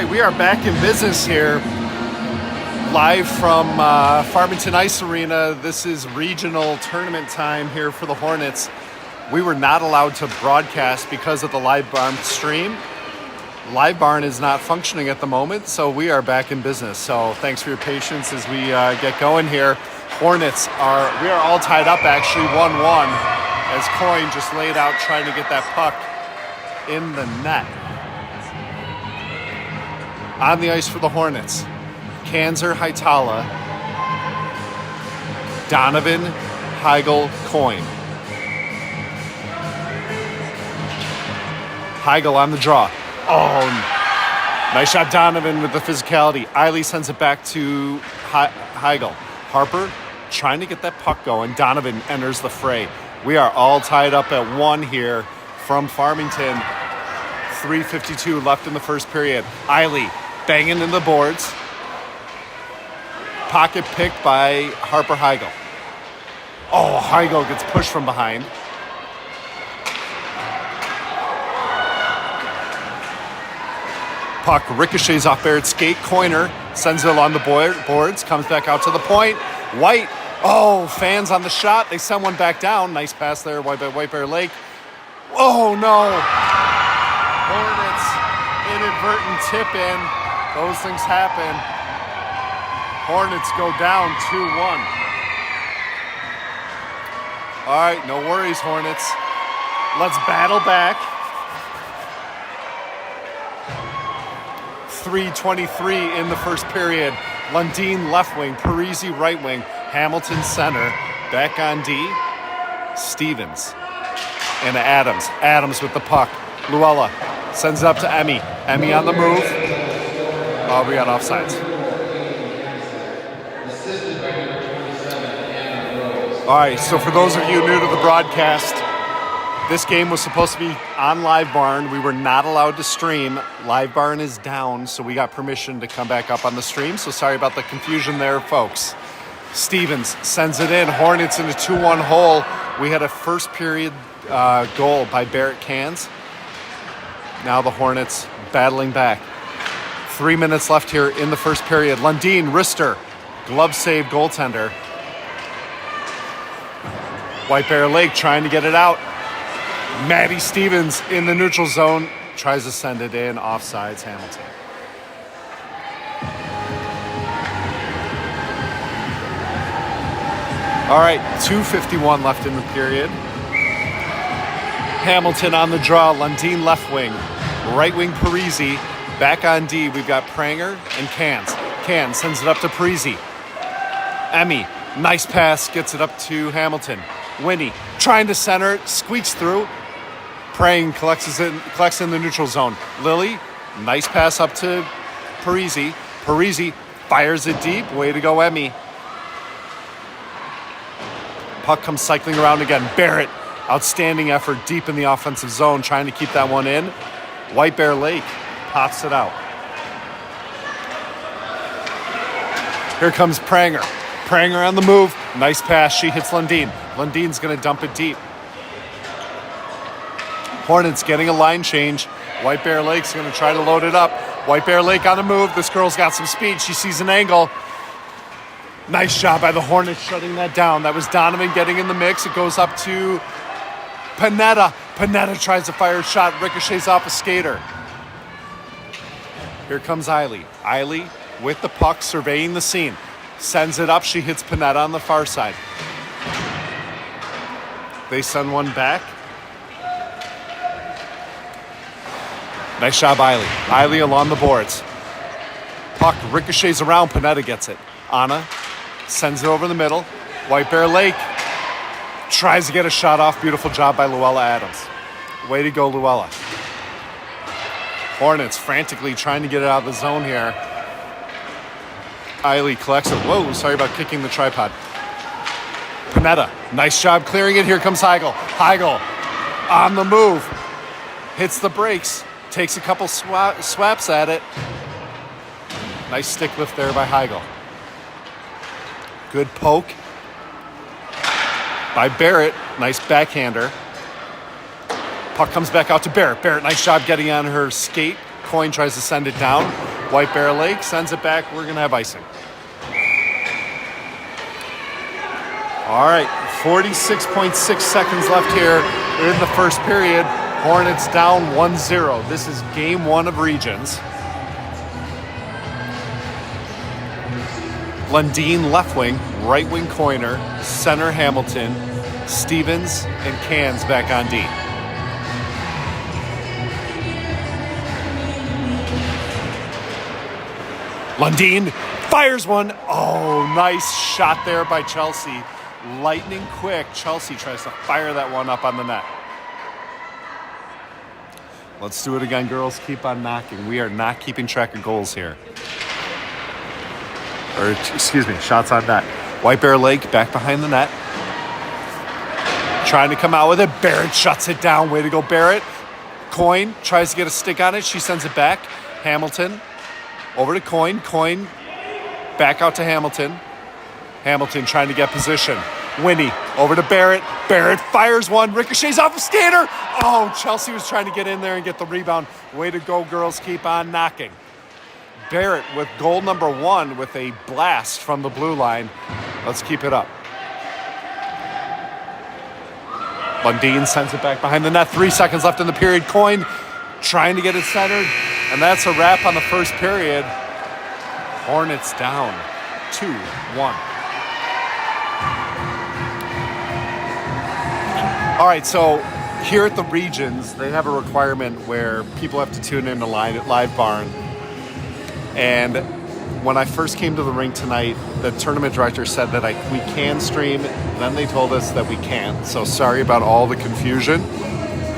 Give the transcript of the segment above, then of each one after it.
right, we are back in business here, live from Farmington Ice Arena. This is regional tournament time here for the Hornets. We were not allowed to broadcast because of the Live Barn stream. Live Barn is not functioning at the moment, so we are back in business. So thanks for your patience as we get going here. Hornets we are all tied up actually, 1-1, as Coyne just laid out trying to get that puck in the net. On the ice for the Hornets, Kanzer, Haitala, Donovan, Heigl, Coyne. Heigl on the draw. Oh, nice shot, Donovan, with the physicality. Eiley sends it back to Heigl. Harper trying to get that puck going. Donovan enters the fray. We are all tied up at 1 here from Farmington. 3:52 left in the first period. Eiley banging in the boards. Pocket picked by Harper Heigl. Oh, Heigl gets pushed from behind. Puck ricochets off Barrett's skate. Coiner sends it along the boards. Comes back out to the point. White. Oh, fans on the shot. They send one back down. Nice pass there by White Bear Lake. Oh, no. Hornets inadvertent tip in. Those things happen. Hornets go down 2-1. All right, no worries, Hornets. Let's battle back. 3:23 in the first period. Lundin left wing, Parisi right wing, Hamilton center. Back on D, Stevens and Adams. Adams with the puck. Luella sends it up to Emmy. Emmy on the move. Oh, we got offsides. All right, so for those of you new to the broadcast, this game was supposed to be on Live Barn. We were not allowed to stream. Live Barn is down, so we got permission to come back up on the stream. So sorry about the confusion there, folks. Stevens sends it in. Hornets in a 2-1 hole. We had a first period goal by Barrett Cans. Now the Hornets battling back. 3 minutes left here in the first period. Lundin, wrister, glove save, goaltender. White Bear Lake trying to get it out. Maddie Stevens in the neutral zone. Tries to send it in. Offsides, Hamilton. All right, 2:51 left in the period. Hamilton on the draw. Lundin left wing. Right wing Parisi. Back on D, we've got Pranger and Cans. Cans sends it up to Parisi. Emmy, nice pass, gets it up to Hamilton. Winnie, trying to center it, squeaks through. Prang collects in the neutral zone. Lily, nice pass up to Parisi. Parisi fires it deep. Way to go, Emmy. Puck comes cycling around again. Barrett, outstanding effort deep in the offensive zone, trying to keep that one in. White Bear Lake pops it out. Here comes Pranger. Pranger on the move. Nice pass. She hits Lundin. Lundin's going to dump it deep. Hornets getting a line change. White Bear Lake's going to try to load it up. White Bear Lake on the move. This girl's got some speed. She sees an angle. Nice job by the Hornets shutting that down. That was Donovan getting in the mix. It goes up to Panetta. Panetta tries to fire a shot. Ricochets off a skater. Here comes Eiley. Eiley with the puck, surveying the scene. Sends it up. She hits Panetta on the far side. They send one back. Nice job, Eiley. Eiley along the boards. Puck ricochets around. Panetta gets it. Anna sends it over the middle. White Bear Lake tries to get a shot off. Beautiful job by Luella Adams. Way to go, Luella. Hornets frantically trying to get it out of the zone here. Eiley collects it. Whoa, sorry about kicking the tripod. Panetta, nice job clearing it. Here comes Heigl. Heigl on the move. Hits the brakes. Takes a couple swaps at it. Nice stick lift there by Heigl. Good poke by Barrett. Nice backhander. Puck comes back out to Barrett. Barrett, nice job getting on her skate. Coin tries to send it down. White Bear Lake sends it back. We're going to have icing. All right, 46.6 seconds left here in the first period. Hornets down 1-0. This is game one of Regions. Lundeen left wing, right wing Coiner, center Hamilton, Stevens, and Cans back on D. Lundeen fires one. Oh, nice shot there by Chelsea. Lightning quick. Chelsea tries to fire that one up on the net. Let's do it again, girls. Keep on knocking. We are not keeping track of goals here. Or, excuse me, shots on net. White Bear Lake back behind the net. Trying to come out with it. Barrett shuts it down. Way to go, Barrett. Coin tries to get a stick on it. She sends it back. Hamilton over to Coin. Coin back out to Hamilton. Hamilton trying to get position. Winnie over to Barrett. Barrett fires one. Ricochets off of Skater. Oh, Chelsea was trying to get in there and get the rebound. Way to go, girls. Keep on knocking. Barrett with goal number 1 with a blast from the blue line. Let's keep it up. Lundeen sends it back behind the net. 3 seconds left in the period. Coin trying to get it centered. And that's a wrap on the first period. Hornets down 2-1. All right, so here at the Regions, they have a requirement where people have to tune in to Live Barn. And when I first came to the rink tonight, the tournament director said that we can stream. Then they told us that we can't. So sorry about all the confusion.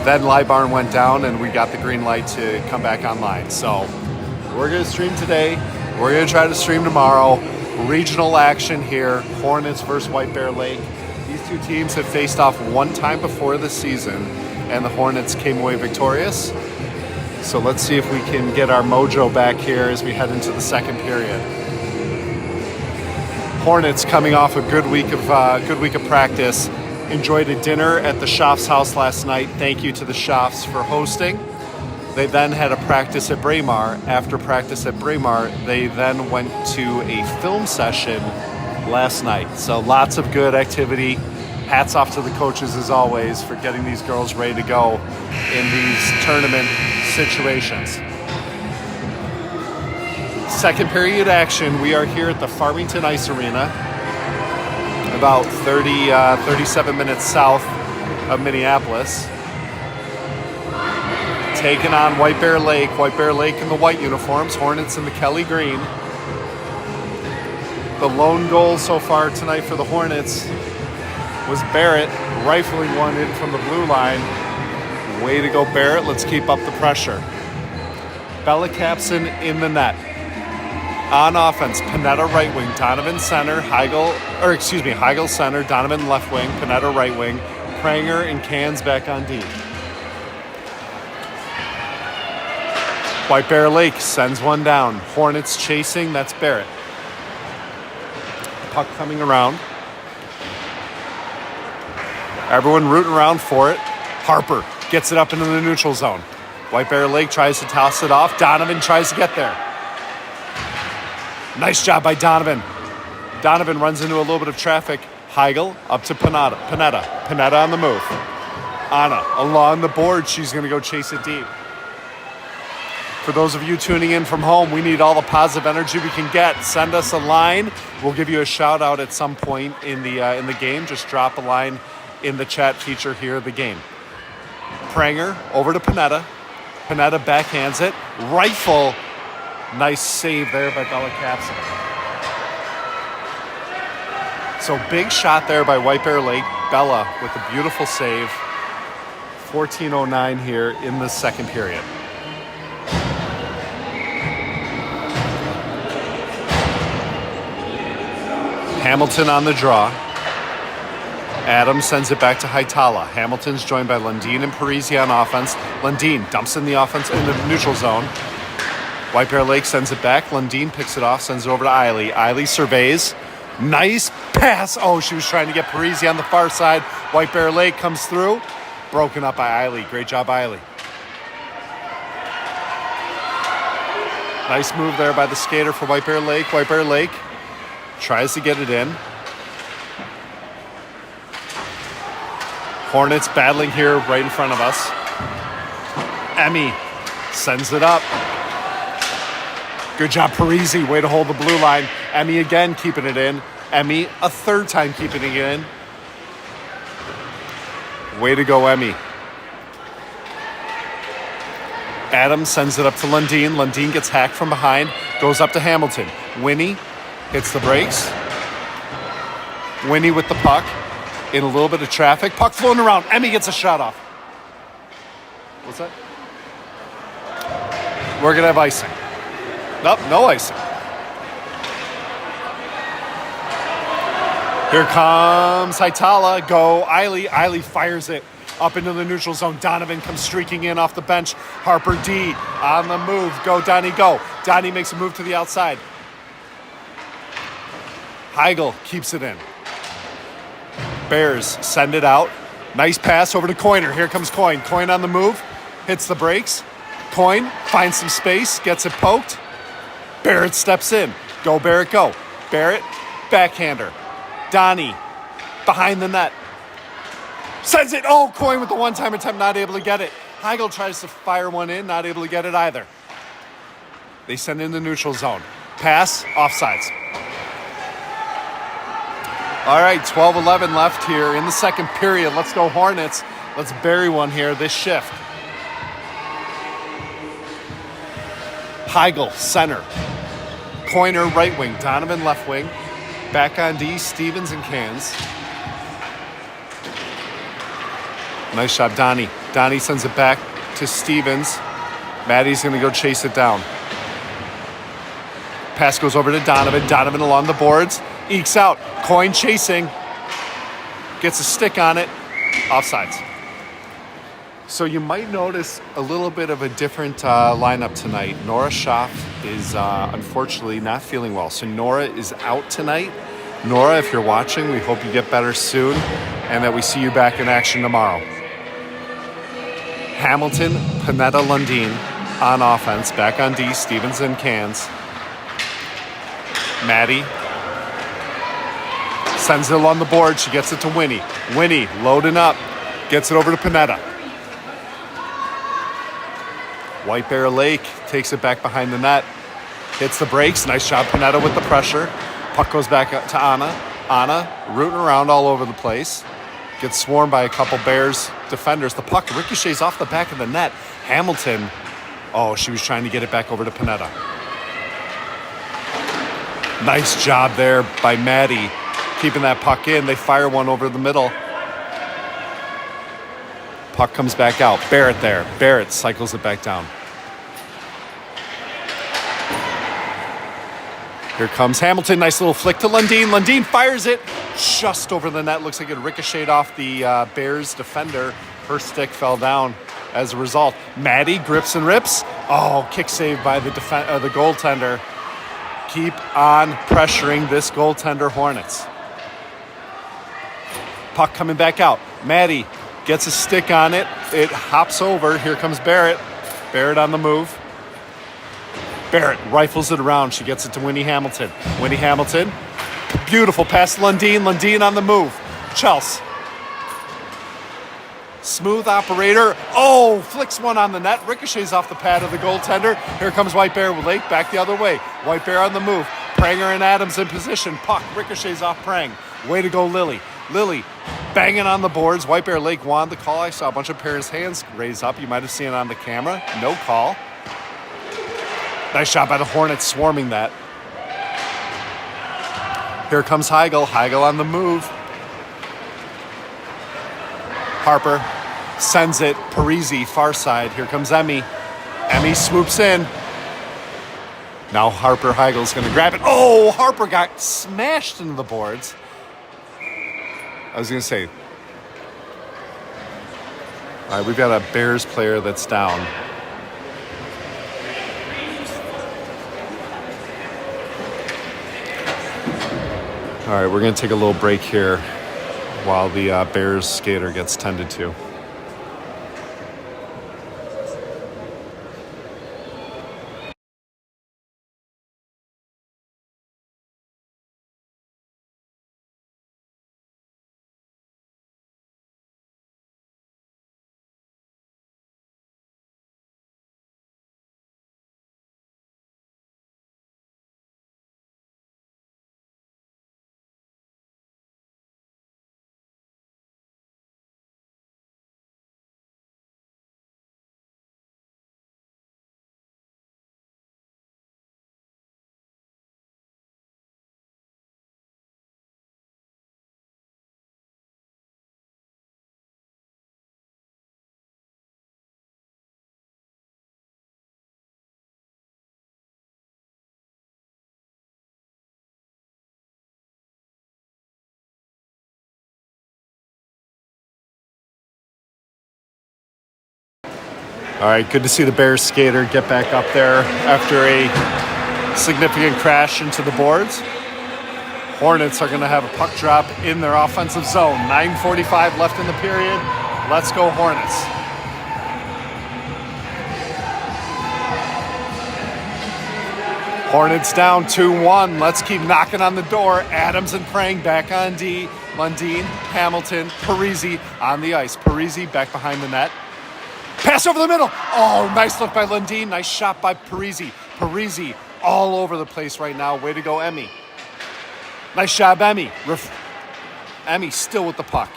Then Live Barn went down and we got the green light to come back online. So we're going to stream today. We're going to try to stream tomorrow. Regional action here. Hornets versus White Bear Lake. These two teams have faced off one time before this season, and the Hornets came away victorious. So let's see if we can get our mojo back here as we head into the second period. Hornets coming off a good week of practice. Enjoyed a dinner at the Schaff's house last night. Thank you to the Schaffs for hosting. They then had a practice at Braemar. After practice at Braemar, they then went to a film session last night. So lots of good activity. Hats off to the coaches as always for getting these girls ready to go in these tournament situations. Second period action. We are here at the Farmington Ice Arena, about 37 minutes south of Minneapolis. Taking on White Bear Lake. White Bear Lake in the white uniforms, Hornets in the Kelly green. The lone goal so far tonight for the Hornets was Barrett rifling one in from the blue line. Way to go, Barrett. Let's keep up the pressure. Bella Capson in the net. On offense, Panetta right wing, Donovan center, Heigl center, Donovan left wing, Panetta right wing, Pranger and Cans back on D. White Bear Lake sends one down. Hornets chasing, that's Barrett. Puck coming around. Everyone rooting around for it. Harper gets it up into the neutral zone. White Bear Lake tries to toss it off. Donovan tries to get there. Nice job by Donovan. Donovan runs into a little bit of traffic. Heigl up to Panetta. Panetta on the move. Anna along the board. She's going to go chase it deep. For those of you tuning in from home, we need all the positive energy we can get. Send us a line. We'll give you a shout out at some point in the game. Just drop a line in the chat feature here of the game. Pranger over to Panetta. Panetta backhands it. Rifle. Nice save there by Bella Capson. So big shot there by White Bear Lake. Bella with a beautiful save. 14:09 here in the second period. Hamilton on the draw. Adams sends it back to Haitala. Hamilton's joined by Lundeen and Parisi on offense. Lundeen dumps in the offense in the neutral zone. White Bear Lake sends it back. Lundeen picks it off, sends it over to Eiley. Eiley surveys. Nice pass. Oh, she was trying to get Parisi on the far side. White Bear Lake comes through. Broken up by Eiley. Great job, Eiley. Nice move there by the skater for White Bear Lake. White Bear Lake tries to get it in. Hornets battling here right in front of us. Emmy sends it up. Good job, Parisi. Way to hold the blue line. Emmy again keeping it in. Emmy a third time keeping it in. Way to go, Emmy. Adams sends it up to Lundeen. Lundeen gets hacked from behind. Goes up to Hamilton. Winnie hits the brakes. Winnie with the puck. In a little bit of traffic. Puck floating around. Emmy gets a shot off. What's that? We're going to have icing. Nope, no icing. Here comes Haitala. Go, Eiley. Eiley fires it up into the neutral zone. Donovan comes streaking in off the bench. Harper D on the move. Go, Donnie, go. Donnie makes a move to the outside. Heigl keeps it in. Bears send it out. Nice pass over to Coiner. Here comes Coin. Coin on the move. Hits the brakes. Coin finds some space. Gets it poked. Barrett steps in. Go, Barrett, go. Barrett, backhander. Donnie, behind the net. Sends it. Oh, Coin with the one-time attempt, not able to get it. Heigl tries to fire one in, not able to get it either. They send in the neutral zone. Pass, offsides. All right, 12-11 left here in the second period. Let's go Hornets. Let's bury one here this shift. Heigl, center. Coiner, right wing. Donovan, left wing. Back on D, Stevens and Cans. Nice shot, Donnie. Donnie sends it back to Stevens. Maddie's going to go chase it down. Pass goes over to Donovan. Donovan along the boards. Ekes out. Coin chasing. Gets a stick on it. Offsides. So you might notice a little bit of a different lineup tonight. Nora Schaff is unfortunately not feeling well. So Nora is out tonight. Nora, if you're watching, we hope you get better soon and that we see you back in action tomorrow. Hamilton, Panetta, Lundeen on offense. Back on D, Stevens and Cans. Maddie sends it along the board. She gets it to Winnie. Winnie loading up. Gets it over to Panetta. White Bear Lake takes it back behind the net. Hits the brakes. Nice job, Panetta, with the pressure. Puck goes back up to Anna. Anna rooting around all over the place. Gets swarmed by a couple Bears defenders. The puck ricochets off the back of the net. Hamilton, oh, she was trying to get it back over to Panetta. Nice job there by Maddie, keeping that puck in. They fire one over the middle. Puck comes back out. Barrett there. Barrett cycles it back down. Here comes Hamilton. Nice little flick to Lundeen. Lundeen fires it just over the net. Looks like it ricocheted off the Bears defender. Her stick fell down as a result. Maddie grips and rips. Oh, kick save by the goaltender. Keep on pressuring this goaltender, Hornets. Puck coming back out. Maddie gets a stick on it. It hops over. Here comes Barrett. Barrett on the move. Barrett rifles it around. She gets it to Winnie Hamilton. Winnie Hamilton. Beautiful pass to Lundeen. Lundeen on the move. Chelsea. Smooth operator. Oh, flicks one on the net. Ricochets off the pad of the goaltender. Here comes White Bear Lake back the other way. White Bear on the move. Pranger and Adams in position. Puck ricochets off Prang. Way to go, Lily. Lily banging on the boards. White Bear Lake wanted the call. I saw a bunch of parents' hands raise up. You might have seen it on the camera. No call. Nice shot by the Hornets swarming that. Here comes Heigl. Heigl on the move. Harper sends it. Parisi, far side. Here comes Emmy. Emmy swoops in. Now Harper Heigl's going to grab it. Oh, Harper got smashed into the boards. I was going to say. All right, we've got a Bears player that's down. All right, we're going to take a little break here while the Bears skater gets tended to. All right, good to see the Bears skater get back up there after a significant crash into the boards. Hornets are going to have a puck drop in their offensive zone. 9:45 left in the period. Let's go Hornets. Hornets down 2-1. Let's keep knocking on the door. Adams and Prang back on D. Lundin, Hamilton, Parisi on the ice. Parisi back behind the net. Pass over the middle. Oh, nice look by Lundin. Nice shot by Parisi. Parisi all over the place right now. Way to go, Emmy. Nice job, Emmy. Emmy still with the puck.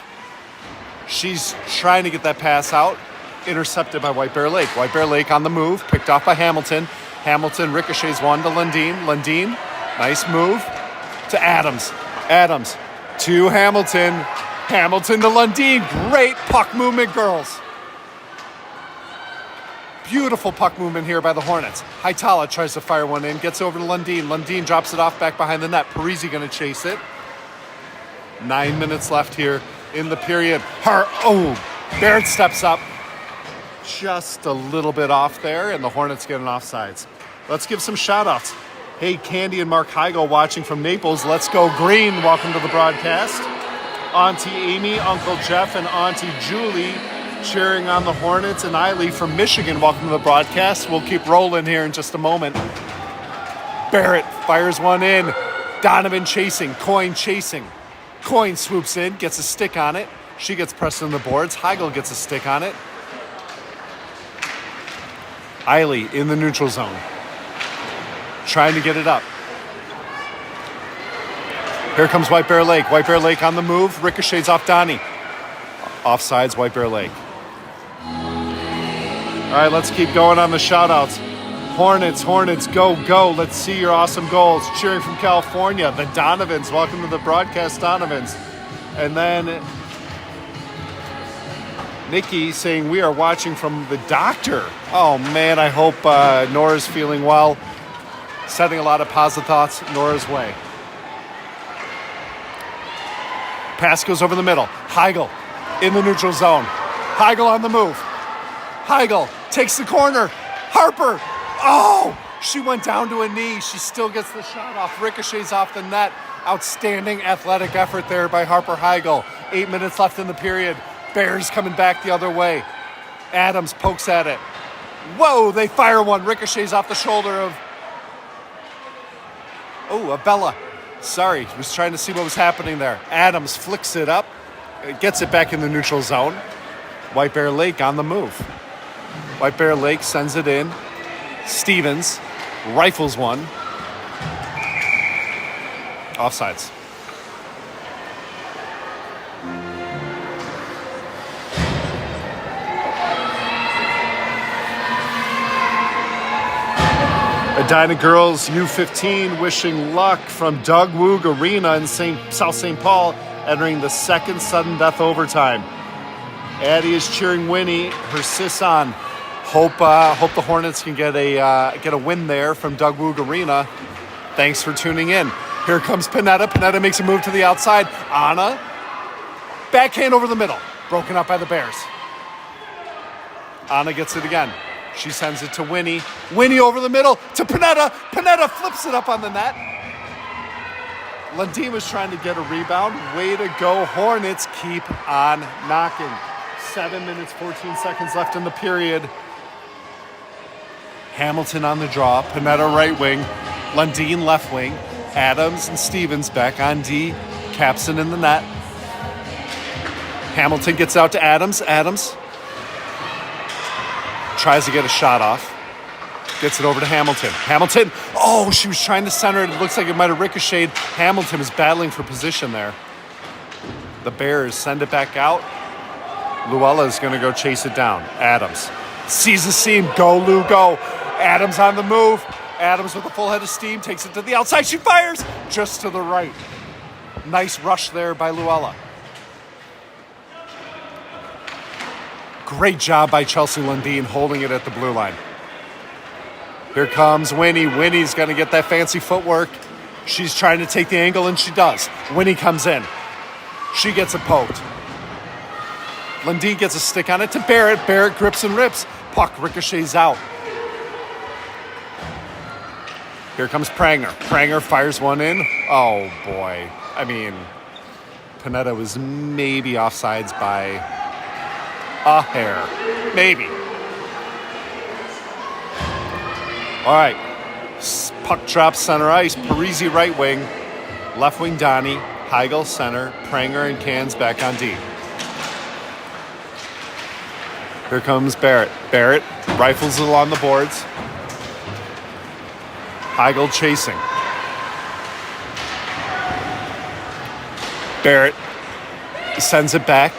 She's trying to get that pass out. Intercepted by White Bear Lake. White Bear Lake on the move. Picked off by Hamilton. Hamilton ricochets one to Lundin. Lundin, nice move to Adams. Adams to Hamilton. Hamilton to Lundin. Great puck movement, girls. Beautiful puck movement here by the Hornets. Haitala tries to fire one in, gets over to Lundin. Lundin drops it off back behind the net. Parisi going to chase it. 9 minutes left here in the period. Baird steps up. Just a little bit off there, and the Hornets get an offsides. Let's give some shout-outs. Hey, Candy and Mark Heigl watching from Naples. Let's go Green. Welcome to the broadcast. Auntie Amy, Uncle Jeff, and Auntie Julie cheering on the Hornets, and Eiley from Michigan. Welcome to the broadcast. We'll keep rolling here in just a moment. Barrett fires one in. Donovan chasing. Coyne chasing. Coyne swoops in, gets a stick on it. She gets pressed on the boards. Heigl gets a stick on it. Eiley in the neutral zone. Trying to get it up. Here comes White Bear Lake. White Bear Lake on the move. Ricochets off Donnie. Offsides, White Bear Lake. All right, let's keep going on the shout-outs. Hornets, go, go. Let's see your awesome goals. Cheering from California, the Donovans. Welcome to the broadcast, Donovans. And then Nikki saying we are watching from the doctor. Oh, man, I hope Nora's feeling well. Sending a lot of positive thoughts Nora's way. Pass goes over the middle. Heigl in the neutral zone. Heigl on the move. Heigl takes the corner. Harper. Oh, she went down to a knee. She still gets the shot off. Ricochets off the net. Outstanding athletic effort there by Harper Heigl. 8 minutes left in the period. Bears coming back the other way. Adams pokes at it. Whoa, they fire one. Ricochets off the shoulder of... Abella. Sorry, was trying to see what was happening there. Adams flicks it up. Gets it back in the neutral zone. White Bear Lake on the move. White Bear Lake sends it in. Stevens rifles one. Offsides. Edina girls U15 wishing luck from Doug Woog Arena in South St. Paul, entering the second sudden death overtime. Addie is cheering Winnie, her sis on. Hope the Hornets can get a win there from Doug Woog Arena. Thanks for tuning in. Here comes Panetta. Panetta makes a move to the outside. Anna, backhand over the middle. Broken up by the Bears. Anna gets it again. She sends it to Winnie. Winnie over the middle to Panetta. Panetta flips it up on the net. Lundin was trying to get a rebound. Way to go, Hornets. Keep on knocking. 7 minutes, 14 seconds left in the period. Hamilton on the draw. Panetta right wing. Lundin left wing. Adams and Stevens back on D. Capson in the net. Hamilton gets out to Adams. Adams tries to get a shot off. Gets it over to Hamilton. Hamilton. Oh, she was trying to center it. It looks like it might have ricocheted. Hamilton is battling for position there. The Bears send it back out. Luella is going to go chase it down. Adams sees the seam. Go, Lou, go. Adams on the move. Adams with a full head of steam takes it to the outside. She fires just to the right. Nice rush there by Luella. Great job by Chelsea Lundin holding it at the blue line. Here comes Winnie. Winnie's going to get that fancy footwork. She's trying to take the angle, and she does. Winnie comes in. She gets it poked. Lundin gets a stick on it to Barrett. Barrett grips and rips. Puck ricochets out. Here comes Pranger. Pranger fires one in. Oh, boy. I mean, Panetta was maybe offsides by a hair. Maybe. All right. Puck drops center ice. Parisi right wing. Left wing Donnie. Heigl center. Pranger and Cans back on D. Here comes Barrett. Barrett rifles it along the boards. Heigl chasing. Barrett sends it back.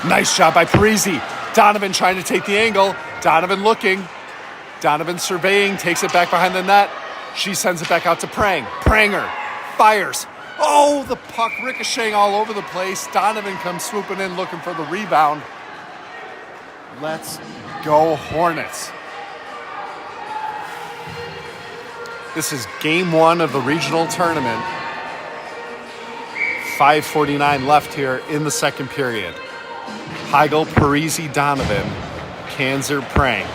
Nice job by Parisi. Donovan trying to take the angle. Donovan looking. Donovan surveying. Takes it back behind the net. She sends it back out to Pranger fires. Oh, the puck ricocheting all over the place. Donovan comes swooping in looking for the rebound. Let's go Hornets. This is game 1 of the regional tournament. 5:49 left here in the second period. Heigl, Parisi, Donovan, Kanzer, Prang.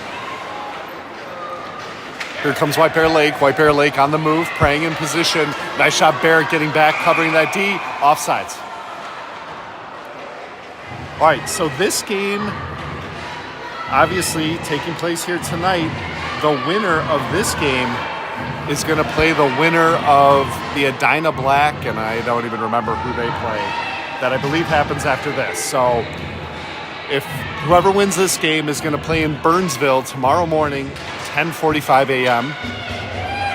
Here comes White Bear Lake. White Bear Lake on the move. Prang in position. Nice shot. Barrett getting back, covering that D. Offsides. All right, so this game, obviously taking place here tonight, the winner of this game is going to play the winner of the Edina Black, and I don't even remember who they play. That I believe happens after this. So if whoever wins this game is going to play in Burnsville tomorrow morning, 10:45 a.m.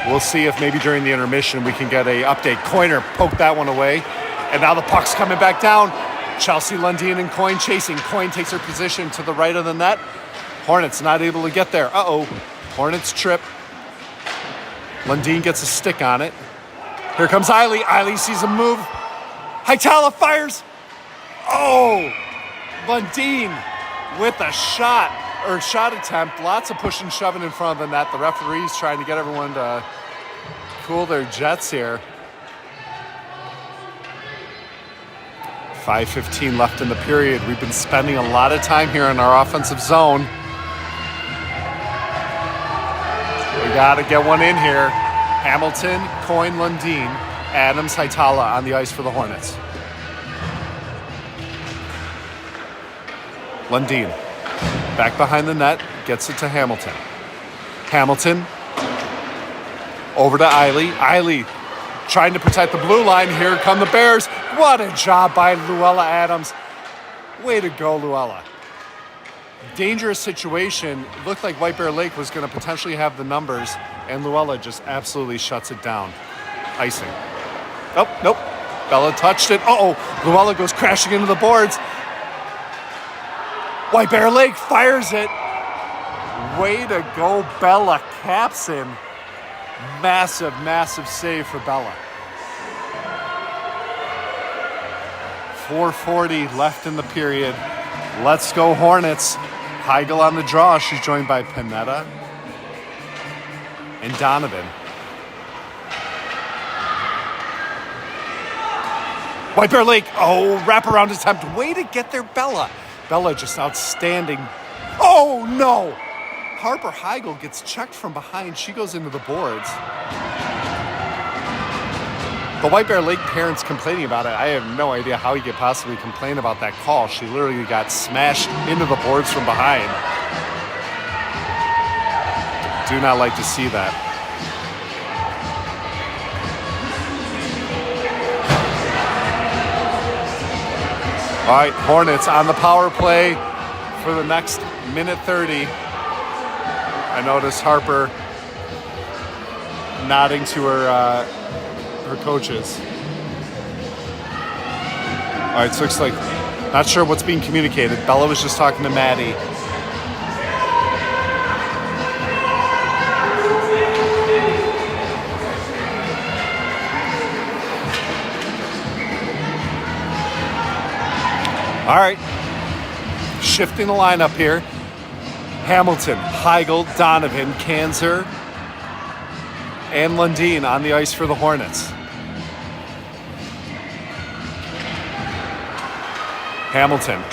We'll see if maybe during the intermission we can get a update. Coiner poked that one away, and now the puck's coming back down. Chelsea, Lundin, and Coyne chasing. Coyne takes her position to the right of the net. Hornets not able to get there. Uh-oh. Hornets trip. Lundin gets a stick on it. Here comes Eiley. Eiley sees him move. Haitala fires. Oh! Lundin with a shot attempt. Lots of push and shoving in front of the net. The referee's trying to get everyone to cool their jets here. 5:15 left in the period. We've been spending a lot of time here in our offensive zone. We got to get one in here. Hamilton, Coyne, Lundin, Adams, Haitala on the ice for the Hornets. Lundin, back behind the net, gets it to Hamilton. Hamilton, over to Eiley. Eiley trying to protect the blue line. Here come the Bears. What a job by Luella Adams. Way to go, Luella. Dangerous situation. It looked like White Bear Lake was going to potentially have the numbers, and Luella just absolutely shuts it down. Icing. Oh, nope. Bella touched it. Uh-oh. Luella goes crashing into the boards. White Bear Lake fires it. Way to go, Bella. Caps in. Massive, massive save for Bella. 4:40 left in the period. Let's go Hornets. Heigl on the draw. She's joined by Panetta and Donovan. White Bear Lake. Oh, wraparound attempt. Way to get there, Bella. Bella just outstanding. Oh, no. Harper Heigl gets checked from behind. She goes into the boards. The White Bear Lake parents complaining about it. I have no idea how you could possibly complain about that call. She literally got smashed into the boards from behind. Do not like to see that. All right, Hornets on the power play for the next minute 30. I noticed Harper nodding to her coaches. All right, so looks like, not sure what's being communicated. Bella was just talking to Maddie. All right, shifting the lineup here. Hamilton, Heigl, Donovan, Kanzer, and Lundin on the ice for the Hornets. Hamilton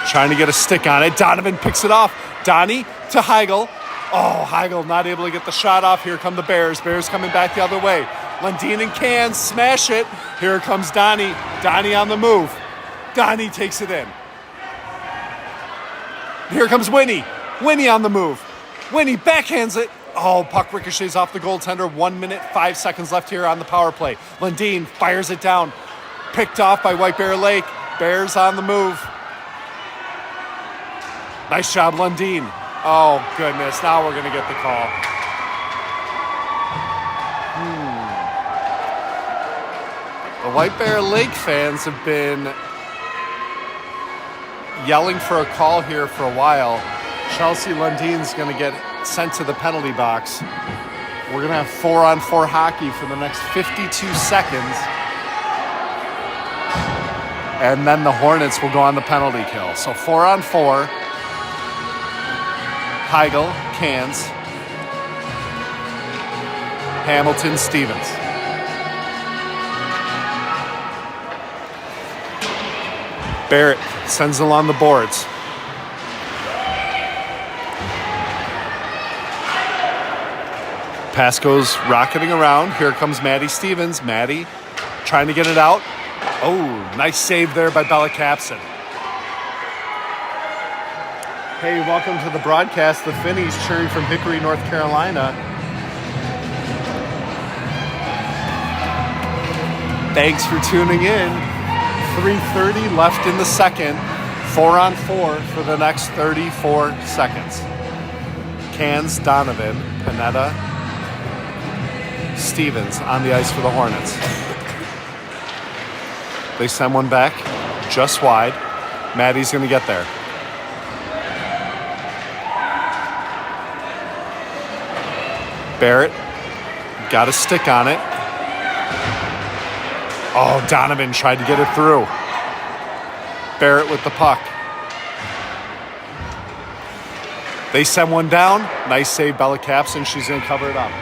trying to get a stick on it. Donovan picks it off. Donnie to Heigl. Oh, Heigl not able to get the shot off. Here come the Bears. Bears coming back the other way. Lundin and Cans smash it. Here comes Donnie. Donnie on the move. Donnie takes it in. Here comes Winnie. Winnie on the move. Winnie backhands it. Oh, puck ricochets off the goaltender. 1 minute, 5 seconds left here on the power play. Lundin fires it down. Picked off by White Bear Lake. Bears on the move. Nice job, Lundin. Oh, goodness. Now we're going to get the call. The White Bear Lake fans have been yelling for a call here for a while. Chelsea Lundin's going to get sent to the penalty box. We're going to have 4-on-4 hockey for the next 52 seconds. And then the Hornets will go on the penalty kill. So 4-on-4. Heigl, Cans, Hamilton, Stevens. Barrett sends it along the boards. Pass goes rocketing around. Here comes Maddie Stevens. Maddie trying to get it out. Oh, nice save there by Bella Capson. Hey, welcome to the broadcast. The Finnies cheering from Hickory, North Carolina. Thanks for tuning in. 3:30 left in the second. 4-on-4 for the next 34 seconds. Cans, Donovan, Panetta, Stevens on the ice for the Hornets. They send one back just wide. Maddie's going to get there. Barrett got a stick on it. Oh, Donovan tried to get it through. Barrett with the puck. They send one down. Nice save, Bella Capson. She's going to cover it up.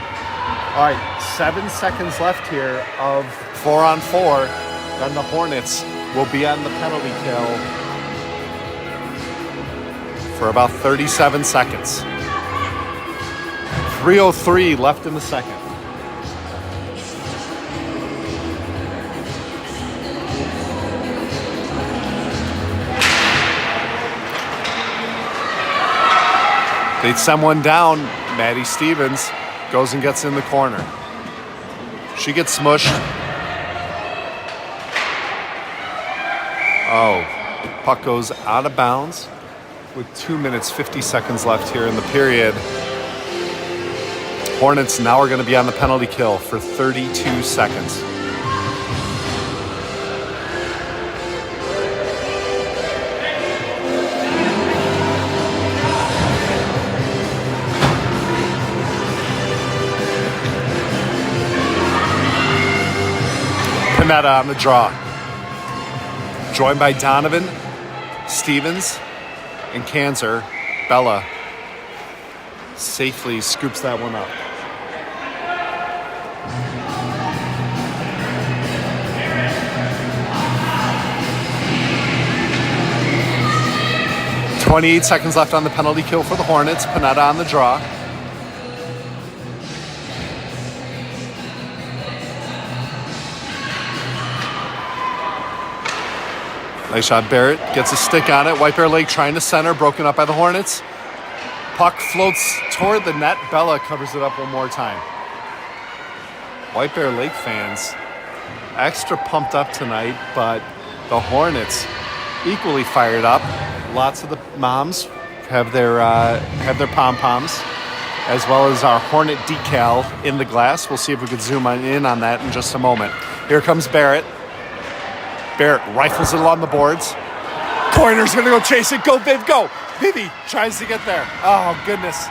All right, 7 seconds left here of 4-on-4. Then the Hornets will be on the penalty kill for about 37 seconds. 3:03 left in the second. They'd send one down. Maddie Stevens goes and gets in the corner. She gets smushed. Oh, puck goes out of bounds with 2 minutes, 50 seconds left here in the period. Hornets now are going to be on the penalty kill for 32 seconds. Panetta on the draw. Joined by Donovan, Stevens, and Kanzer. Bella safely scoops that one up. .28 seconds left on the penalty kill for the Hornets. Panetta on the draw. Nice shot. Barrett gets a stick on it. White Bear Lake trying to center. Broken up by the Hornets. Puck floats toward the net. Bella covers it up one more time. White Bear Lake fans extra pumped up tonight, but the Hornets equally fired up. Lots of the moms have their pom-poms, as well as our Hornet decal in the glass. We'll see if we can zoom in on that in just a moment. Here comes Barrett. Barrett rifles it along the boards. Coiner's going to go chase it. Go, Viv, go. Vivi tries to get there. Oh, goodness.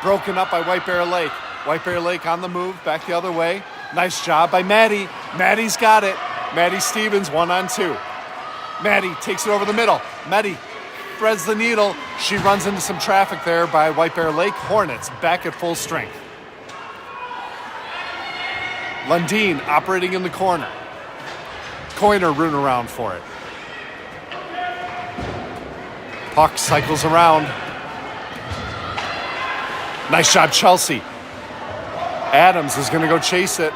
Broken up by White Bear Lake. White Bear Lake on the move, back the other way. Nice job by Maddie. Maddie's got it. Maddie Stevens, 1-on-2. Maddie takes it over the middle. Maddie threads the needle. She runs into some traffic there by White Bear Lake. Hornets back at full strength. Lundin operating in the corner. Coiner rooting around for it. Puck cycles around. Nice job, Chelsea. Adams is going to go chase it.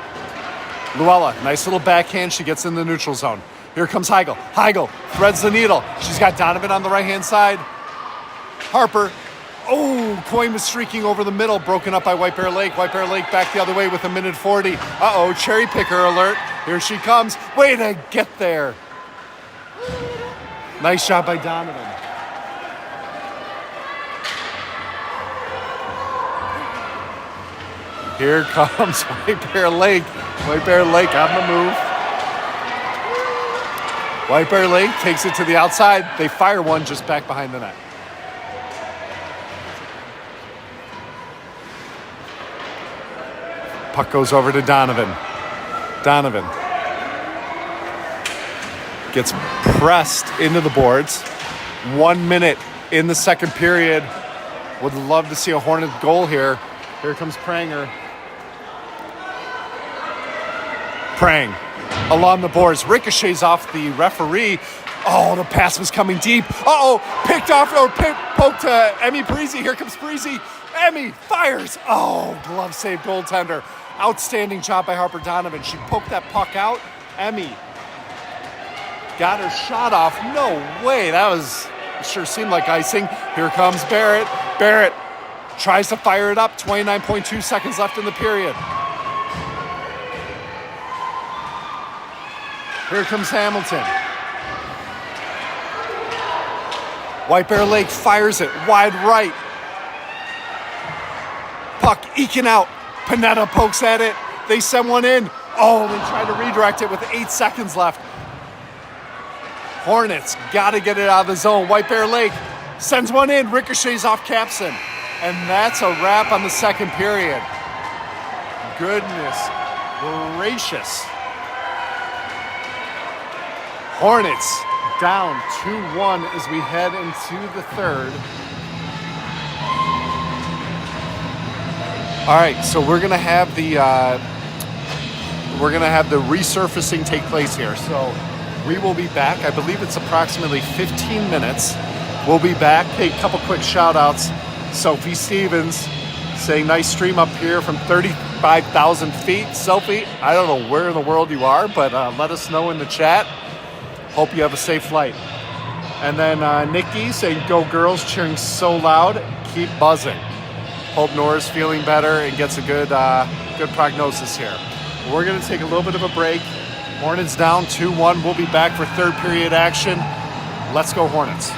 Luella, nice little backhand. She gets in the neutral zone. Here comes Heigl. Heigl threads the needle. She's got Donovan on the right-hand side. Harper. Oh, Coyne was streaking over the middle, broken up by White Bear Lake. White Bear Lake back the other way with 1:40. Uh-oh, cherry picker alert. Here she comes. Way to get there. Nice job by Donovan. Here comes White Bear Lake. White Bear Lake on the move. White Bear Lake takes it to the outside. They fire one just back behind the net. Puck goes over to Donovan. Donovan gets pressed into the boards. 1 minute in the second period. Would love to see a Hornet goal here. Here comes Pranger. Prang along the boards. Ricochets off the referee. Oh, the pass was coming deep. Uh-oh, picked off or poked to Emmy Parisi. Here comes Parisi. Emmy fires. Oh, glove save goaltender. Outstanding job by Harper Donovan. She poked that puck out. Emmy got her shot off. No way. That was sure seemed like icing. Here comes Barrett. Barrett tries to fire it up. 29.2 seconds left in the period. Here comes Hamilton. White Bear Lake fires it wide right. Puck eking out. Panetta pokes at it. They send one in. Oh, they try to redirect it with 8 seconds left. Hornets got to get it out of the zone. White Bear Lake sends one in. Ricochets off Capson. And that's a wrap on the second period. Goodness gracious. Hornets down 2-1 as we head into the third. All right, so we're gonna have the resurfacing take place here. So we will be back. I believe it's approximately 15 minutes. We'll be back. Hey, a couple quick shout outs. Sophie Stevens saying nice stream up here from 35,000 feet. Sophie, I don't know where in the world you are, but let us know in the chat. Hope you have a safe flight. And then Nikki saying, go girls, cheering so loud. Keep buzzing. Hope Nora's feeling better and gets a good prognosis here. We're going to take a little bit of a break. Hornets down 2-1. We'll be back for third period action. Let's go Hornets.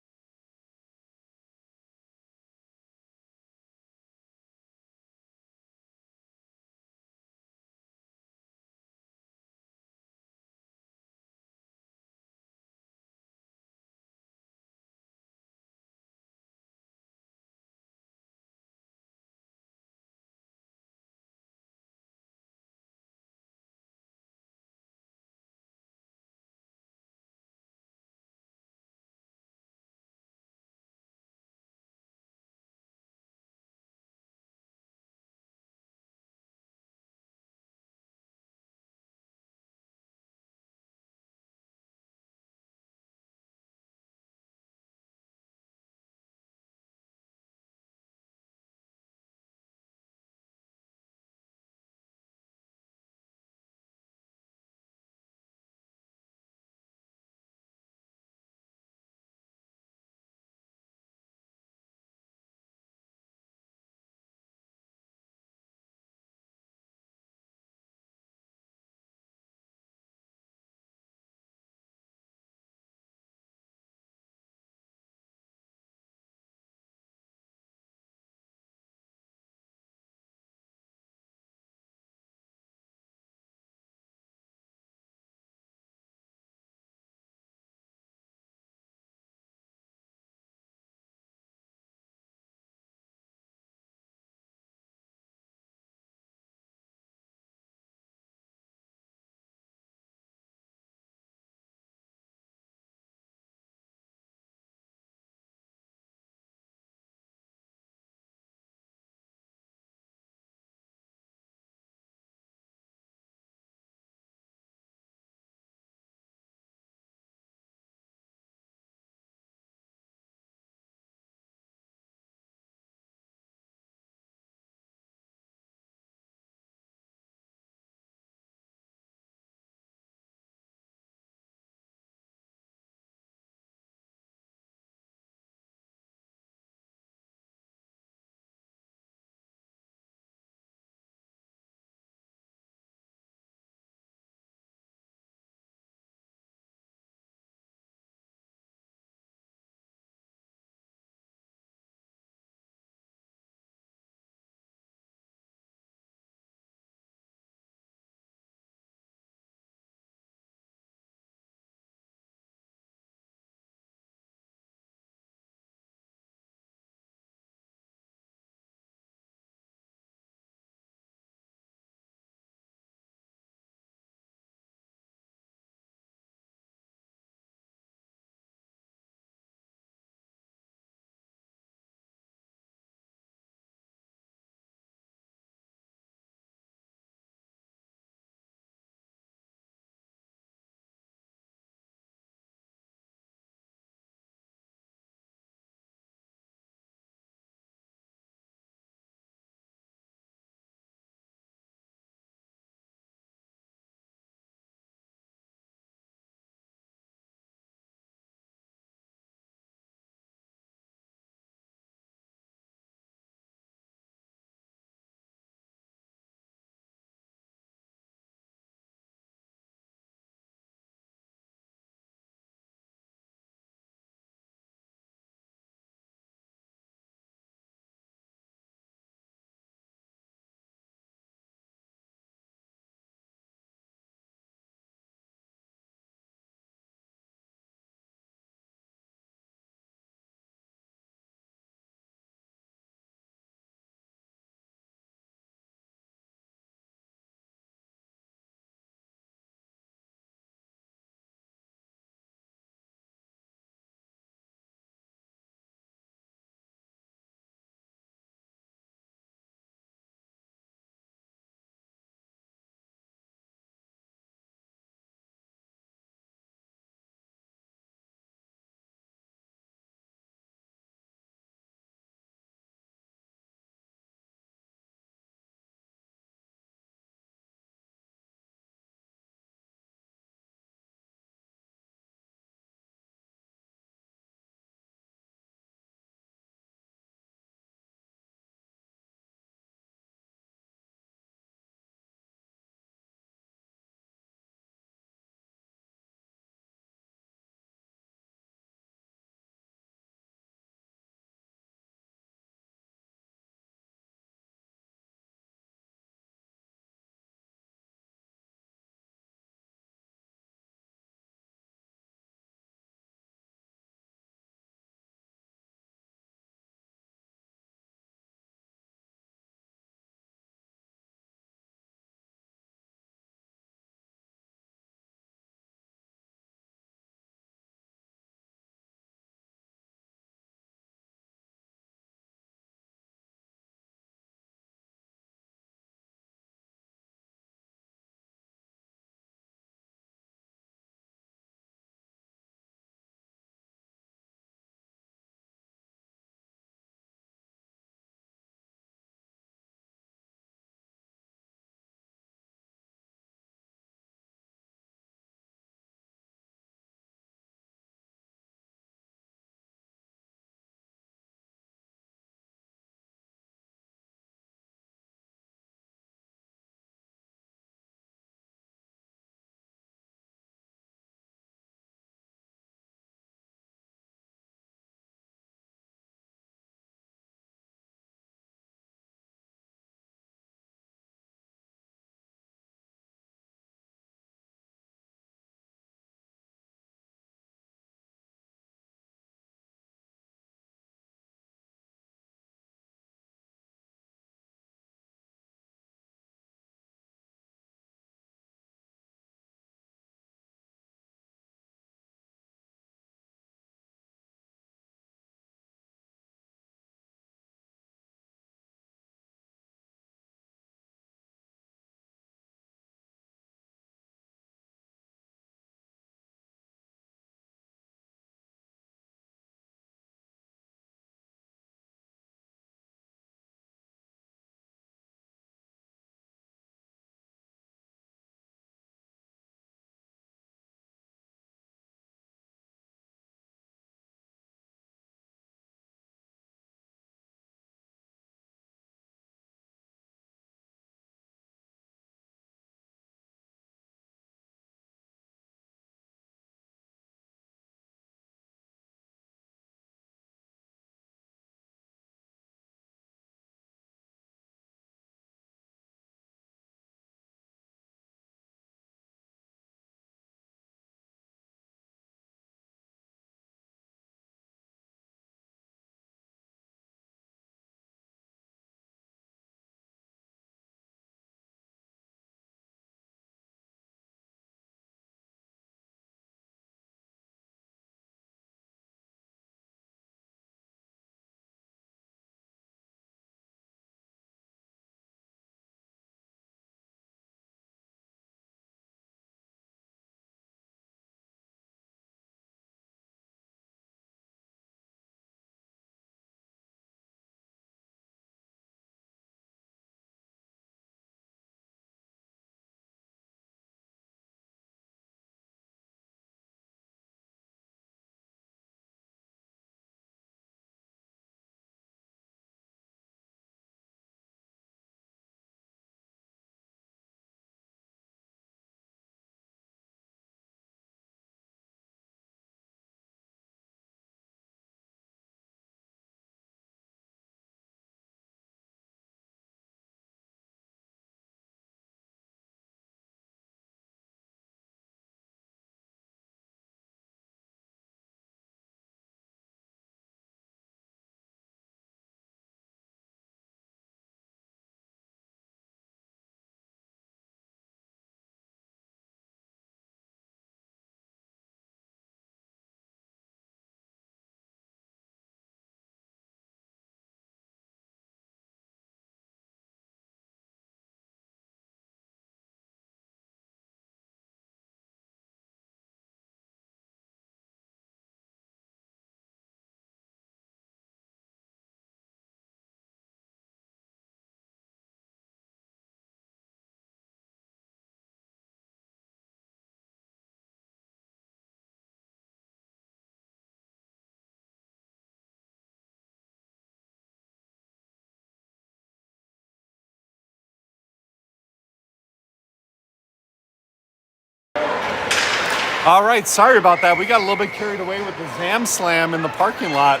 All right, sorry about that. We got a little bit carried away with the Zam Slam in the parking lot.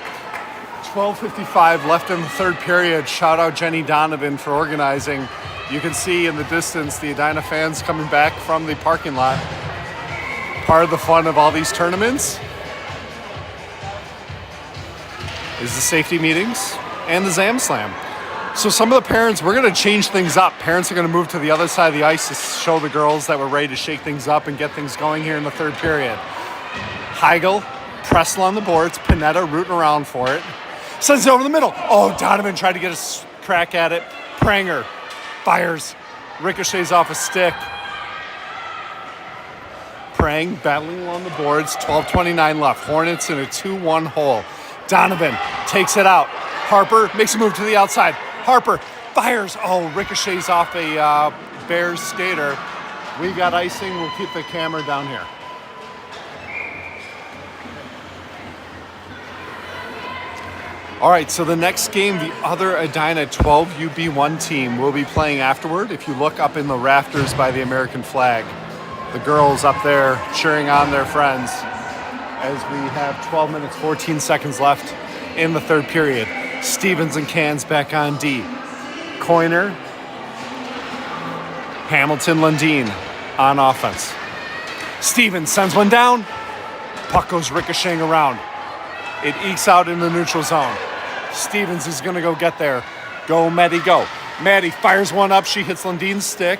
12:55 left in the third period. Shout out Jenny Donovan for organizing. You can see in the distance the Edina fans coming back from the parking lot. Part of the fun of all these tournaments is the safety meetings and the Zam Slam. So some of the parents, we're going to change things up. Parents are going to move to the other side of the ice to show the girls that we're ready to shake things up and get things going here in the third period. Heigl, Pressel on the boards, Panetta rooting around for it. Sends it over the middle. Oh, Donovan tried to get a crack at it. Pranger fires, ricochets off a stick. Prang battling along the boards, 12:29 left. Hornets in a 2-1 hole. Donovan takes it out. Harper makes a move to the outside. Harper fires. Oh, ricochets off a Bears skater. We've got icing. We'll keep the camera down here. All right, so the next game, the other Edina 12 UB1 team will be playing afterward. If you look up in the rafters by the American flag, the girls up there cheering on their friends as we have 12 minutes, 14 seconds left in the third period. Stevens and Cans back on D. Coiner, Hamilton, Lundeen on offense. Stevens sends one down. Puck goes ricocheting around. It ekes out in the neutral zone. Stevens is going to go get there. Go, Maddie, go. Maddie fires one up. She hits Lundeen's stick.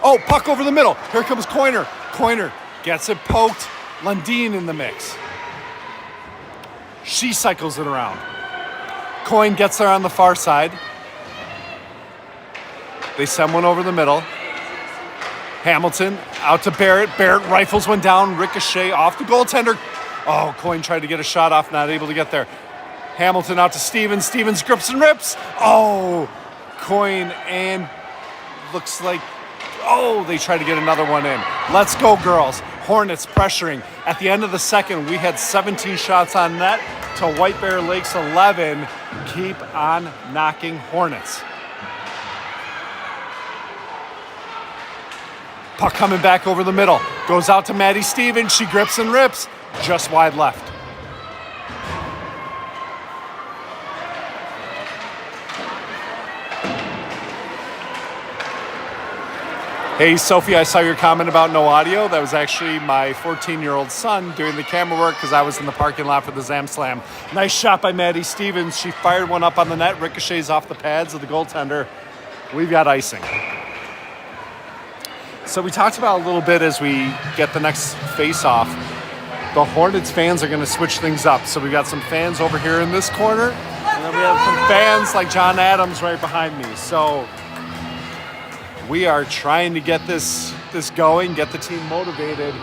Oh, puck over the middle. Here comes Coiner. Coiner gets it poked. Lundeen in the mix. She cycles it around. Coin gets there on the far side. They send one over the middle. Hamilton out to Barrett. Barrett rifles one down. Ricochet off the goaltender. Oh, Coin tried to get a shot off, not able to get there. Hamilton out to Stevens. Stevens grips and rips. Oh, Coin and looks like, oh, they tried to get another one in. Let's go, girls. Hornets pressuring. At the end of the second, we had 17 shots on net to White Bear Lakes 11. Keep on knocking, Hornets. Puck coming back over the middle. Goes out to Maddie Stevens. She grips and rips. Just wide left. Hey, Sophie, I saw your comment about no audio. That was actually my 14-year-old son doing the camera work because I was in the parking lot for the Zam Slam. Nice shot by Maddie Stevens. She fired one up on the net, ricochets off the pads of the goaltender. We've got icing. So we talked about a little bit as we get the next face-off. The Hornets fans are going to switch things up. So we've got some fans over here in this corner, and then we have some fans like John Adams right behind me. So we are trying to get this going, get the team motivated.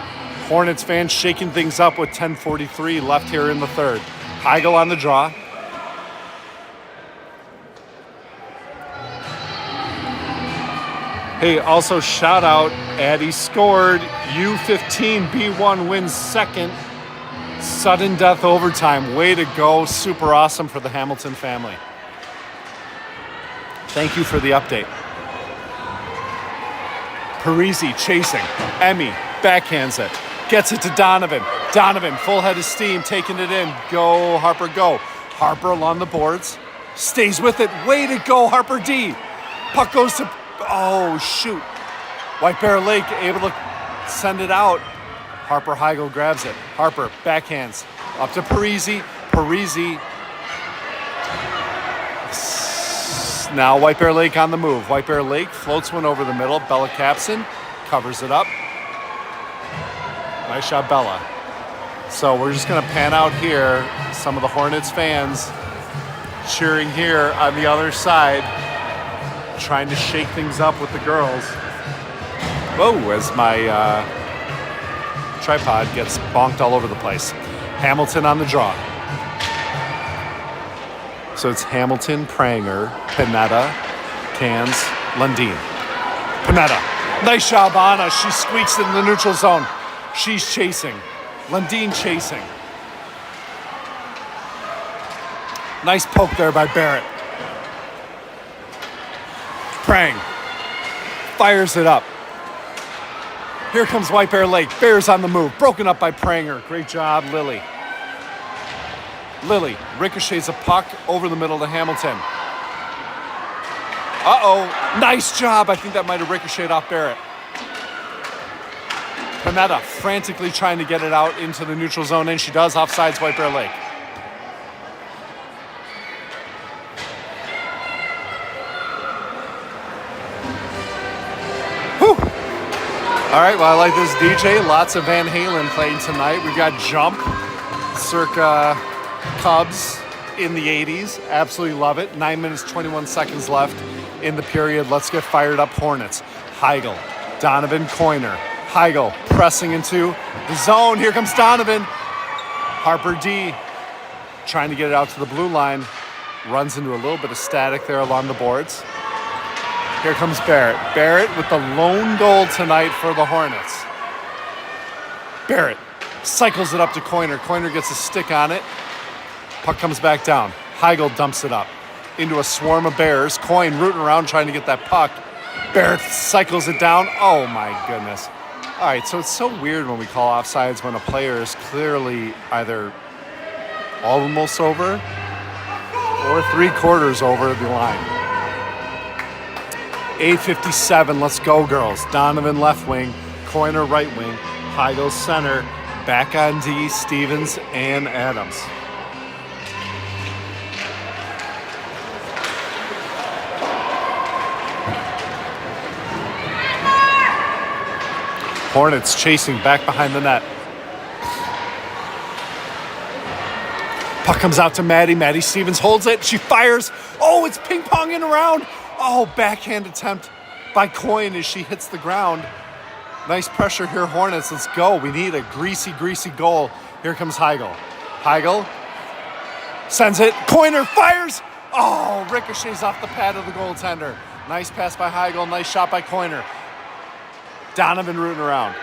Hornets fans shaking things up with 10:43 left here in the third. Heigl on the draw. Hey, also shout out, Addie scored. U15 B1 wins second. Sudden death overtime. Way to go. Super awesome for the Hamilton family. Thank you for the update. Parisi chasing. Emmy backhands it. Gets it to Donovan. Donovan, full head of steam, taking it in. Go, Harper, go. Harper along the boards. Stays with it. Way to go, Harper D. Puck goes to... Oh, shoot. White Bear Lake able to send it out. Harper Heigl grabs it. Harper backhands. Up to Parisi. Parisi. Now White Bear Lake on the move. White Bear Lake floats one over the middle. Bella Capson covers it up. Nice shot, Bella. So we're just going to pan out here. Some of the Hornets fans cheering here on the other side, trying to shake things up with the girls. Whoa, as my tripod gets bonked all over the place. Hamilton on the draw. So it's Hamilton, Pranger, Panetta, Cans, Lundeen. Panetta. Nice job, Anna. She squeaks it in the neutral zone. She's chasing. Lundeen chasing. Nice poke there by Barrett. Prang fires it up. Here comes White Bear Lake. Bears on the move. Broken up by Pranger. Great job, Lily. Lily ricochets a puck over the middle to Hamilton. Uh-oh. Nice job. I think that might have ricocheted off Barrett. Panetta frantically trying to get it out into the neutral zone, and she does. Offsides, White Bear Lake. All right, well, I like this DJ. Lots of Van Halen playing tonight. We've got Jump, circa Cubs in the 80s. Absolutely love it. 9 minutes, 21 seconds left in the period. Let's get fired up, Hornets. Heigl, Donovan, Coiner. Heigl pressing into the zone. Here comes Donovan. Harper D trying to get it out to the blue line. Runs into a little bit of static there along the boards. Here comes Barrett. Barrett with the lone goal tonight for the Hornets. Barrett cycles it up to Coiner. Coiner gets a stick on it. Puck comes back down. Heigl dumps it up into a swarm of Bears. Coin rooting around trying to get that puck. Barrett cycles it down. Oh my goodness. All right, so it's so weird when we call offsides when a player is clearly either almost over or 3/4 over the line. 8:57, let's go, girls. Donovan left wing, Coiner right wing, Heigl center, back on D, Stevens and Adams. Hornets chasing back behind the net. Puck comes out to Maddie. Maddie Stevens holds it. She fires. Oh, it's ping-ponging around. Oh, backhand attempt by Coin as she hits the ground. Nice pressure here, Hornets. Let's go. We need a greasy, greasy goal. Here comes Heigl. Heigl sends it. Coiner fires. Oh, ricochets off the pad of the goaltender. Nice pass by Heigl. Nice shot by Coiner. Donovan rooting around.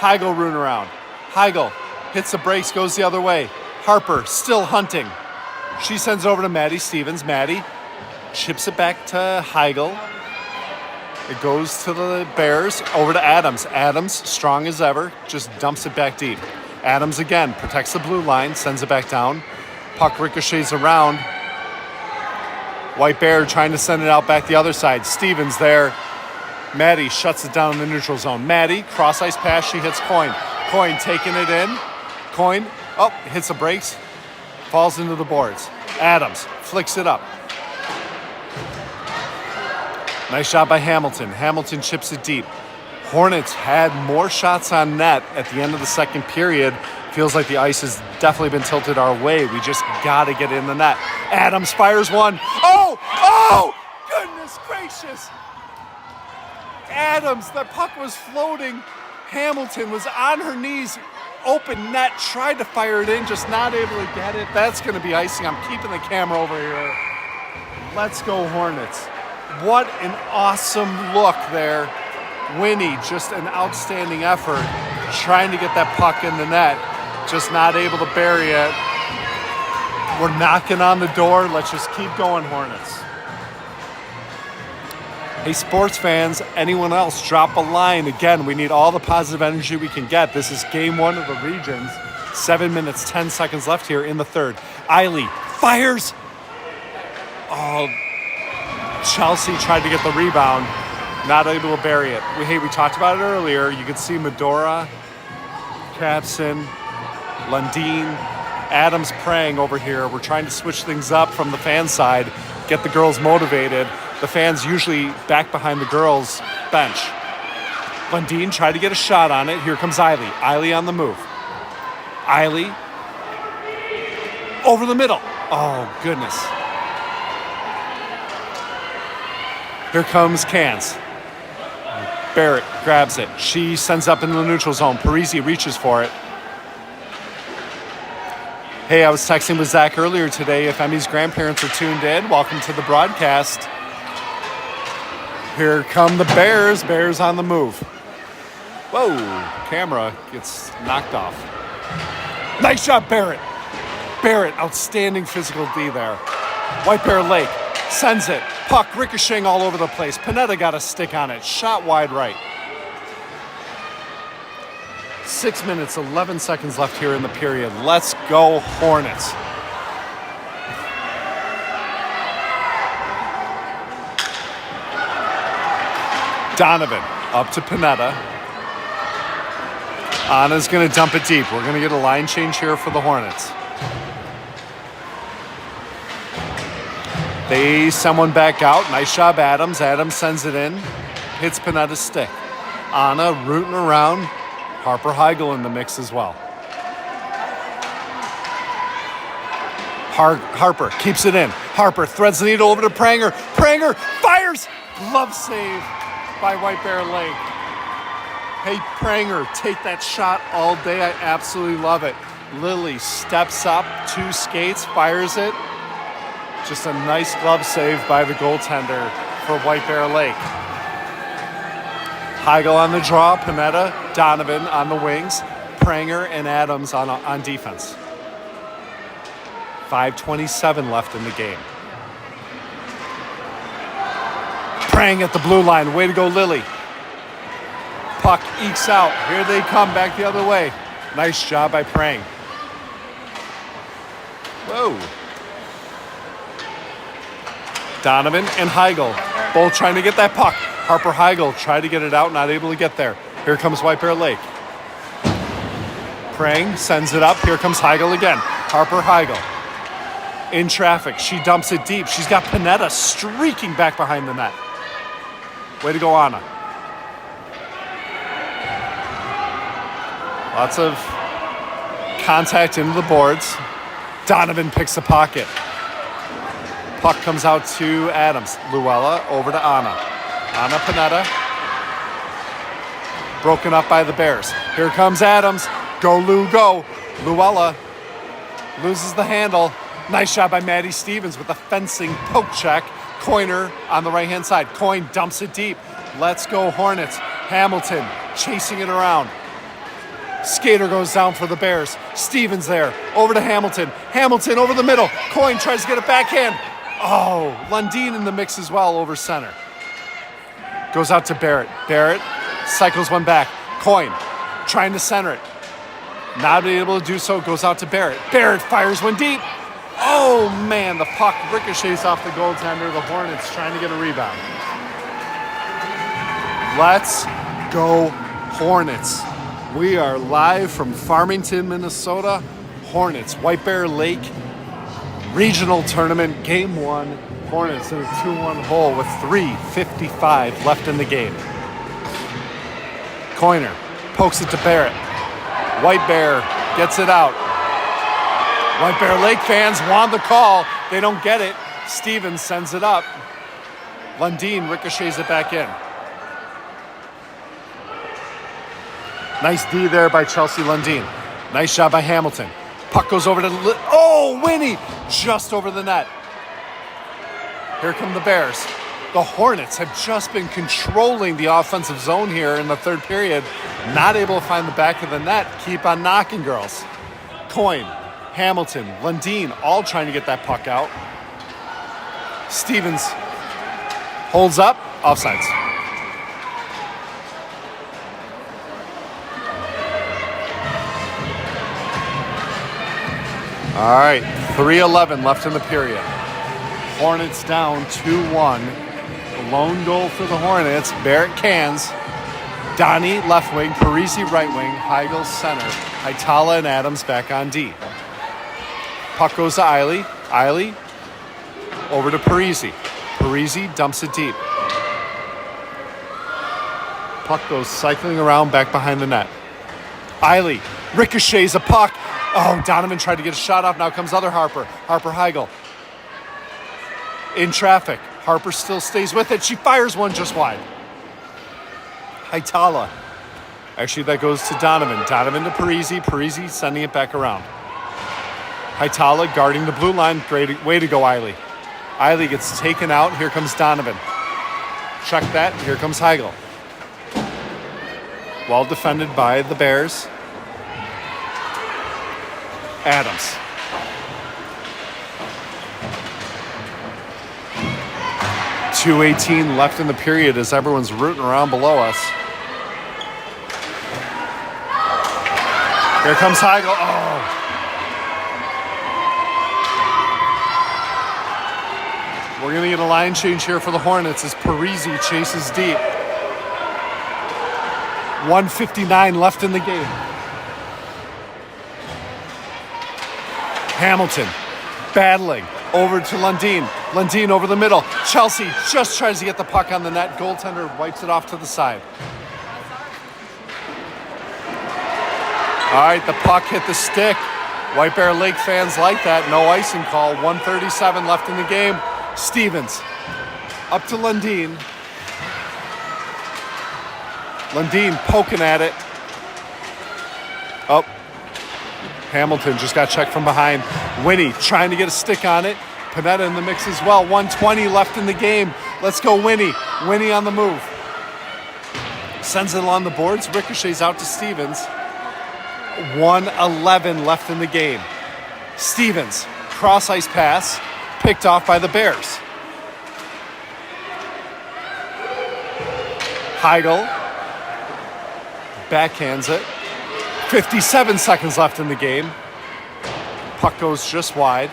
Heigl rooting around. Heigl hits the brakes, goes the other way. Harper still hunting. She sends over to Maddie Stevens. Maddie chips it back to Heigl. It goes to the Bears, over to Adams. Adams, strong as ever, just dumps it back deep. Adams again protects the blue line, sends it back down. Puck ricochets around. White Bear trying to send it out back the other side. Stevens there. Maddie shuts it down in the neutral zone. Maddie, cross-ice pass, she hits Coin. Coin taking it in. Coin, hits the brakes, falls into the boards. Adams flicks it up. Nice shot by Hamilton. Hamilton chips it deep. Hornets had more shots on net at the end of the second period. Feels like the ice has definitely been tilted our way. We just got to get in the net. Adams fires one. Oh, goodness gracious. Adams, the puck was floating. Hamilton was on her knees, open net, tried to fire it in, just not able to get it. That's going to be icing. I'm keeping the camera over here. Let's go, Hornets. What an awesome look there. Winnie, just an outstanding effort, trying to get that puck in the net, just not able to bury it. We're knocking on the door. Let's just keep going, Hornets. Hey, sports fans, anyone else, drop a line. Again, we need all the positive energy we can get. This is game one of the regions. 7 minutes, 10 seconds left here in the third. Eiley fires. Oh, Chelsea tried to get the rebound. Not able to bury it. We talked about it earlier. You could see Medora, Capson, Lundin, Adams praying over here. We're trying to switch things up from the fan side, get the girls motivated. The fans usually back behind the girls' bench. Lundin tried to get a shot on it. Here comes Eiley. Eiley on the move. Eiley over the middle. Oh, goodness. Here comes Cans. Barrett grabs it. She sends up into the neutral zone. Parisi reaches for it. Hey, I was texting with Zach earlier today. If Emmy's grandparents are tuned in, welcome to the broadcast. Here come the Bears. Bears on the move. Whoa, camera gets knocked off. Nice shot, Barrett. Barrett, outstanding physical D there. White Bear Lake sends it. Puck ricocheting all over the place. Panetta got a stick on it. Shot wide right. 6 minutes, 11 seconds left here in the period. Let's go, Hornets. Donovan up to Panetta. Anna's going to dump it deep. We're going to get a line change here for the Hornets. They send one back out. Nice job, Adams. Adams sends it in. Hits Panetta's stick. Anna rooting around. Harper Heigl in the mix as well. Harper keeps it in. Harper threads the needle over to Pranger. Pranger fires. Glove save by White Bear Lake. Hey, Pranger, take that shot all day. I absolutely love it. Lily steps up, 2 skates, fires it. Just a nice glove save by the goaltender for White Bear Lake. Heigl on the draw, Panetta, Donovan on the wings, Pranger and Adams on defense. 5:27 left in the game. Prang at the blue line. Way to go, Lily. Puck ekes out. Here they come back the other way. Nice job by Prang. Whoa. Donovan and Heigl both trying to get that puck. Harper Heigl tried to get it out, not able to get there. Here comes White Bear Lake. Prang sends it up. Here comes Heigl again. Harper Heigl. In traffic. She dumps it deep. She's got Panetta streaking back behind the net. Way to go, Anna. Lots of contact into the boards. Donovan picks the pocket. Puck comes out to Adams. Luella over to Anna. Anna Panetta. Broken up by the Bears. Here comes Adams. Go, Lou, go. Luella loses the handle. Nice shot by Maddie Stevens with a fencing poke check. Coiner on the right-hand side. Coin dumps it deep. Let's go, Hornets. Hamilton chasing it around. Skater goes down for the Bears. Stevens there. Over to Hamilton. Hamilton over the middle. Coin tries to get a backhand. Oh, Lundin in the mix as well over center. Goes out to Barrett. Barrett cycles one back. Coin trying to center it. Not able to do so. Goes out to Barrett. Barrett fires one deep. Oh, man, the puck ricochets off the goaltender. The Hornets trying to get a rebound. Let's go, Hornets. We are live from Farmington, Minnesota. Hornets, White Bear Lake Regional Tournament, Game 1. Hornets in a 2-1 hole with 3:55 left in the game. Coiner pokes it to Barrett. White Bear gets it out. White Bear Lake fans want the call. They don't get it. Stevens sends it up. Lundin ricochets it back in. Nice D there by Chelsea Lundin. Nice job by Hamilton. Puck goes over to Winnie! Just over the net. Here come the Bears. The Hornets have just been controlling the offensive zone here in the third period. Not able to find the back of the net. Keep on knocking, girls. Coin. Hamilton, Lundin, all trying to get that puck out. Stevens holds up, offsides. All right, 3:11 left in the period. Hornets down 2-1. Lone goal for the Hornets. Barrett cans. Donnie left wing, Parisi right wing, Heigl center, Haitala and Adams back on D. Puck goes to Eiley. Eiley over to Parisi. Parisi dumps it deep. Puck goes cycling around back behind the net. Eiley ricochets a puck. Oh, Donovan tried to get a shot off. Now comes other Harper. Harper Heigl. In traffic. Harper still stays with it. She fires one just wide. Haitala. Actually, that goes to Donovan. Donovan to Parisi. Parisi sending it back around. Haitala guarding the blue line. Great way to go, Eiley. Eiley gets taken out. Here comes Donovan. Check that. Here comes Heigl. Well defended by the Bears. Adams. .218 left in the period as everyone's rooting around below us. Here comes Heigl. Oh. We're going to get a line change here for the Hornets as Parisi chases deep. 1:59 left in the game. Hamilton battling over to Lundin. Lundin over the middle. Chelsea just tries to get the puck on the net. Goaltender wipes it off to the side. All right, the puck hit the stick. White Bear Lake fans like that. No icing call. 1:37 left in the game. Stevens up to Lundin. Lundin poking at it. Oh, Hamilton just got checked from behind. Winnie trying to get a stick on it. Panetta in the mix as well. 1:20 left in the game. Let's go, Winnie. Winnie on the move. Sends it along the boards. Ricochets out to Stevens. 1:11 left in the game. Stevens, cross ice pass, picked off by the Bears. Heigl backhands it. 57 seconds left in the game. Puck goes just wide.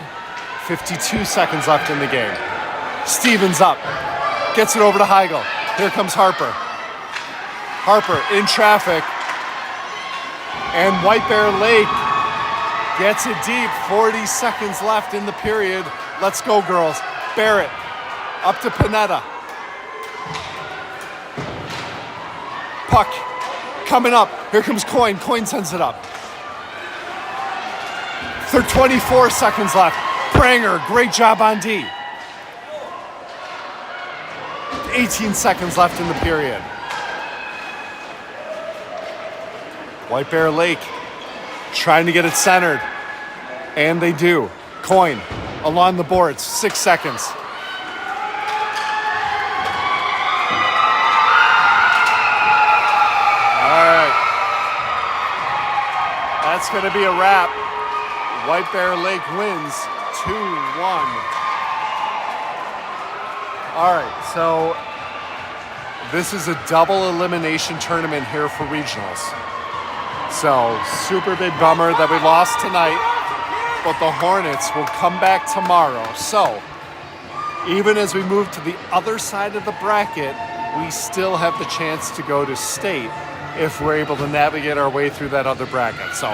52 seconds left in the game. Stevens up. Gets it over to Heigl. Here comes Harper. Harper in traffic. And White Bear Lake gets it deep. 40 seconds left in the period. Let's go, girls. Barrett up to Panetta. Puck coming up. Here comes Coyne. Coyne sends it up. 24 seconds left. Pranger, great job on D. 18 seconds left in the period. White Bear Lake trying to get it centered. And they do. Coyne along the boards. 6 seconds. All right. That's going to be a wrap. White Bear Lake wins 2-1. All right, so this is a double elimination tournament here for regionals. So super big bummer that we lost tonight, but the Hornets will come back tomorrow. So even as we move to the other side of the bracket, we still have the chance to go to state if we're able to navigate our way through that other bracket. So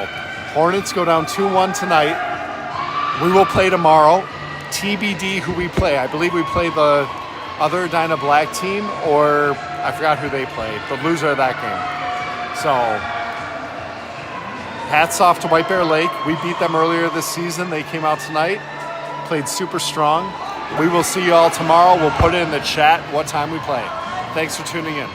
Hornets go down 2-1 tonight. We will play tomorrow. TBD who we play. I believe we play the other Edina Black team, or I forgot who they played, the loser of that game. So hats off to White Bear Lake. We beat them earlier this season. They came out tonight, played super strong. We will see you all tomorrow. We'll put it in the chat what time we play. Thanks for tuning in.